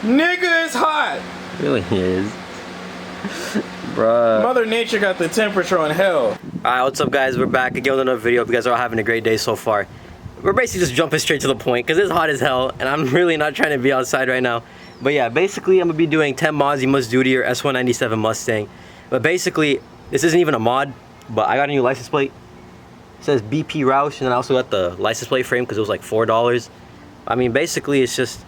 Nigga, it's hot. Really is. Bruh. Mother Nature got the temperature on hell. Alright, what's up guys? We're back again with another video. Hope you guys are all having a great day so far. We're basically just jumping straight to the point because it's hot as hell and I'm really not trying to be outside right now. But yeah, basically I'm gonna be doing 10 mods you must do to your S197 Mustang. But basically, this isn't even a mod, but I got a new license plate. It says BP Roush, and then I also got the license plate frame because it was like $4. I mean, basically it's just,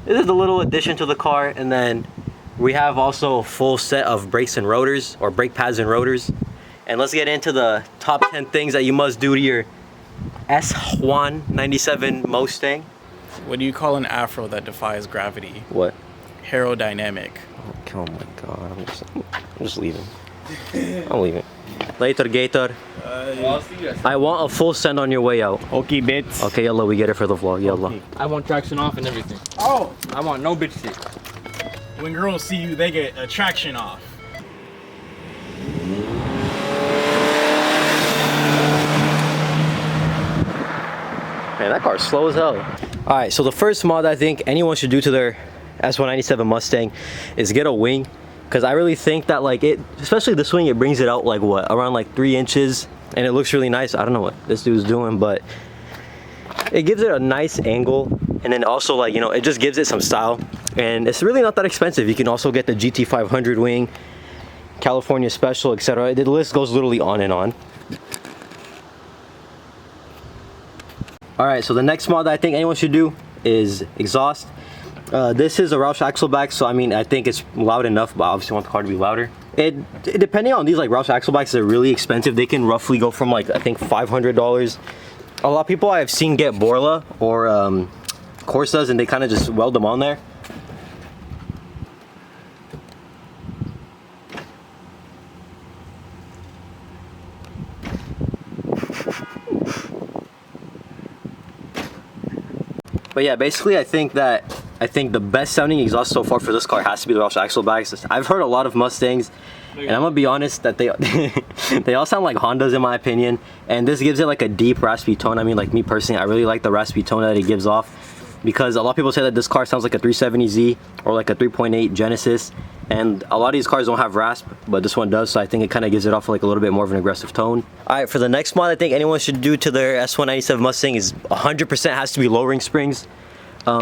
this is a little addition to the car, and then we have also a full set of brakes and rotors, or brake pads and rotors. And let's get into the top 10 things that you must do to your S197 Mustang. What do you call an afro that defies gravity? What? Aerodynamic. Oh my god, I'm just leaving. I'm leaving. Later, Gator. I want a full send on your way out. Okay, bits. Okay, yalla, we get it for the vlog, yalla. Okay. I want traction off and everything. Oh! I want no bitch shit. When girls see you, they get attraction off. Man, that car's slow as hell. Alright, so the first mod I think anyone should do to their S197 Mustang is get a wing. Because I really think that like it, especially this wing, it brings it out like what, around like 3 inches. And it looks really nice. I don't know what this dude's doing, but it gives it a nice angle. And then also like, you know, it just gives it some style. And it's really not that expensive. You can also get the GT500 wing, California Special, etc. The list goes literally on and on. Alright, so the next mod that I think anyone should do is exhaust. This is a Roush Axleback, so I mean, I think it's loud enough, but I obviously want the car to be louder. Depending on these like Roush Axlebacks, they're really expensive. They can roughly go from like, I think $500. A lot of people I have seen get Borla or Corsas, and they kind of just weld them on there. But yeah, basically I think the best sounding exhaust so far for this car has to be the Roush Axlebacks. I've heard a lot of Mustangs, and I'm gonna be honest that they they all sound like Hondas in my opinion, and this gives it like a deep raspy tone. I mean, like me personally, I really like the raspy tone that it gives off, because a lot of people say that this car sounds like a 370Z or like a 3.8 Genesis, and a lot of these cars don't have rasp, but this one does, so I think it kind of gives it off like a little bit more of an aggressive tone. Alright, for the next mod I think anyone should do to their S197 Mustang is 100% has to be lowering springs.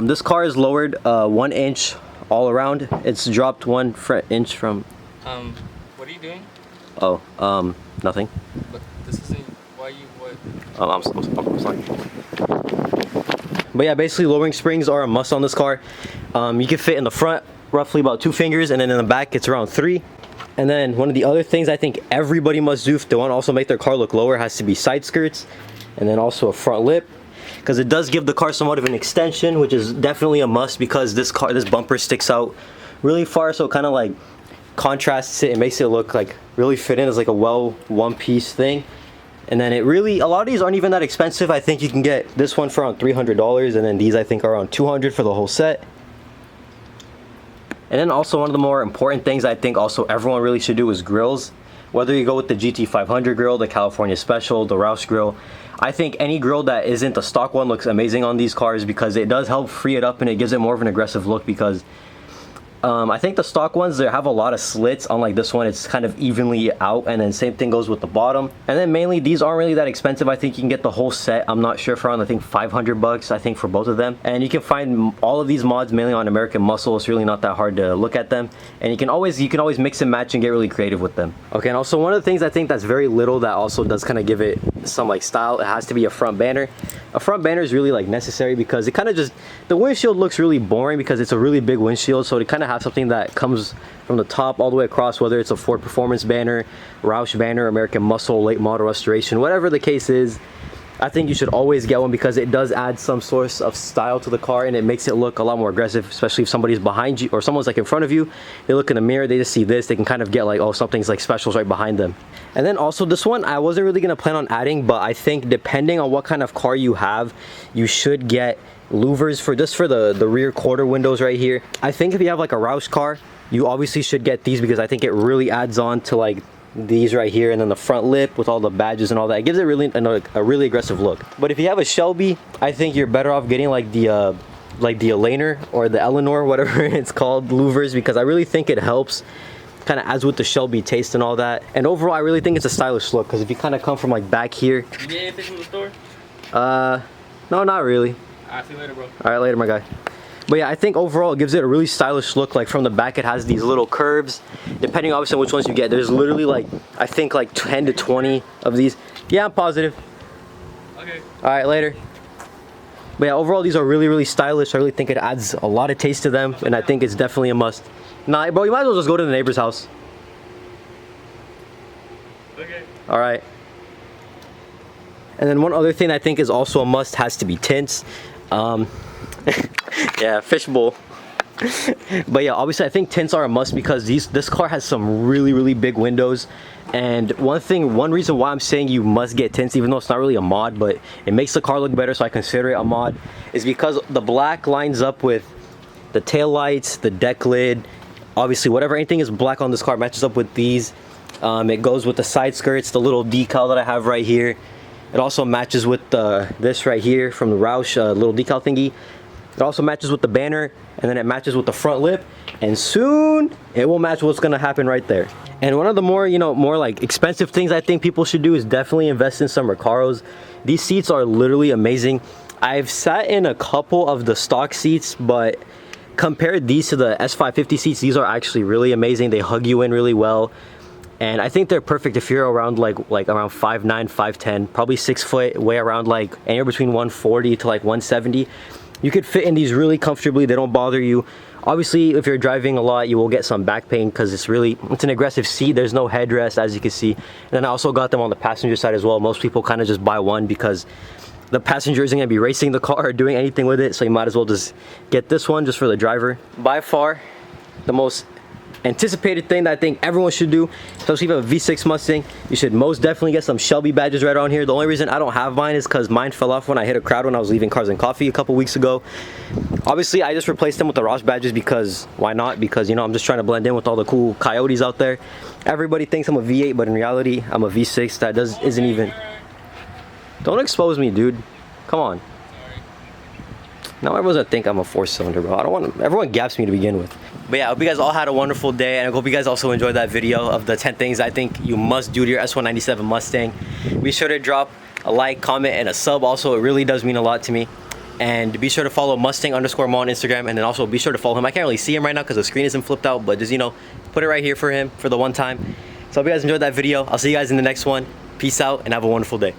This car is lowered 1 inch all around. It's dropped 1 inch from... What are you doing? Oh, nothing. But this isn't, why you, what? I'm sorry. But yeah, basically lowering springs are a must on this car. You can fit in the front roughly about 2 fingers, and then in the back it's around 3. And then one of the other things I think everybody must do if they want to also make their car look lower has to be side skirts, and then also a front lip, because it does give the car somewhat of an extension, which is definitely a must, because this bumper sticks out really far, so it kind of like contrasts it and makes it look like really fit in as like a well one-piece thing. And then it really, a lot of these aren't even that expensive. I think you can get this one for around $300, and then these I think are around $200 for the whole set. And then also one of the more important things I think also everyone really should do is grills. Whether you go with the GT500 grill, the California Special, the Roush grill, I think any grill that isn't the stock one looks amazing on these cars, because it does help free it up and it gives it more of an aggressive look. Because I think the stock ones, they have a lot of slits. Unlike this one, it's kind of evenly out, and then same thing goes with the bottom. And then mainly these aren't really that expensive. I think you can get the whole set, I'm not sure, for around I think $500 I think for both of them. And you can find all of these mods mainly on American Muscle. It's really not that hard to look at them, and you can always mix and match and get really creative with them. Okay, and also one of the things I think that's very little that also does kind of give it some like style, it has to be a front banner. A front banner is really like necessary, because it kind of just, the windshield looks really boring because it's a really big windshield, so to kind of have something that comes from the top all the way across, whether it's a Ford Performance banner, Roush banner, American Muscle, late model restoration, whatever the case is, I think you should always get one, because it does add some source of style to the car, and it makes it look a lot more aggressive, especially if somebody's behind you or someone's like in front of you. They look in the mirror, they just see this, they can kind of get like, oh, something's like specials right behind them. And then also this one I wasn't really gonna plan on adding, but I think depending on what kind of car you have, you should get louvers for the rear quarter windows right here. I think if you have like a Roush car, you obviously should get these, because I think it really adds on to like these right here, and then the front lip with all the badges and all that. It gives it really a really aggressive look. But if you have a Shelby, I think you're better off getting like the like the Eleanor or the Eleanor, whatever it's called, louvers, because I really think it helps, kind of adds with the Shelby taste and all that. And overall, I really think it's a stylish look, because if you kind of come from like back here. You get anything from the store? No, not really. Alright, see you later, bro. All right, later, my guy. But yeah, I think overall it gives it a really stylish look. Like from the back, it has these little curves. Depending obviously on which ones you get, there's literally like, I think like 10 to 20 of these. Yeah, I'm positive. Okay. All right, later. But yeah, overall these are really, really stylish. I really think it adds a lot of taste to them, and I think it's definitely a must. Nah, bro, you might as well just go to the neighbor's house. Okay. All right. And then one other thing I think is also a must has to be tints. Yeah, fishbowl. But yeah, obviously I think tints are a must because this car has some really, really big windows. And one reason why I'm saying you must get tints, even though it's not really a mod, but it makes the car look better, so I consider it a mod, is because the black lines up with the tail lights, the deck lid, obviously anything is black on this car matches up with these. It goes with the side skirts, the little decal that I have right here. It also matches with this right here from the Roush little decal thingy. It also matches with the banner, and then it matches with the front lip, and soon it will match what's gonna happen right there. And one of the more, more like expensive things I think people should do is definitely invest in some Recaros. These seats are literally amazing. I've sat in a couple of the stock seats, but compared these to the S550 seats, these are actually really amazing. They hug you in really well. And I think they're perfect if you're around like around 5'9", 5'10", probably 6 foot, weigh around like anywhere between 140 to like 170. You could fit in these really comfortably. They don't bother you. Obviously, if you're driving a lot, you will get some back pain because it's an aggressive seat. There's no headrest, as you can see. And then I also got them on the passenger side as well. Most people kind of just buy one because the passenger isn't going to be racing the car or doing anything with it. So you might as well just get this one just for the driver. By far, the most anticipated thing that I think everyone should do, especially if you have a V6 Mustang, you should most definitely get some Shelby badges right on here. The only reason I don't have mine is because mine fell off when I hit a crowd when I was leaving Cars and Coffee a couple weeks ago. Obviously, I just replaced them with the Roush badges because why not? Because I'm just trying to blend in with all the cool coyotes out there. Everybody thinks I'm a V8, but in reality, I'm a V6 that isn't even. Don't expose me, dude. Come on. Now everyone's gonna think I'm a 4-cylinder, bro. I don't want. Everyone gaps me to begin with. But yeah, I hope you guys all had a wonderful day, and I hope you guys also enjoyed that video of the 10 things I think you must do to your S197 Mustang. Be sure to drop a like, comment, and a sub. Also, it really does mean a lot to me. And be sure to follow Mustang_Mo on Instagram, and then also be sure to follow him. I can't really see him right now because the screen isn't flipped out, but just put it right here for him for the one time. So I hope you guys enjoyed that video. I'll see you guys in the next one. Peace out and have a wonderful day.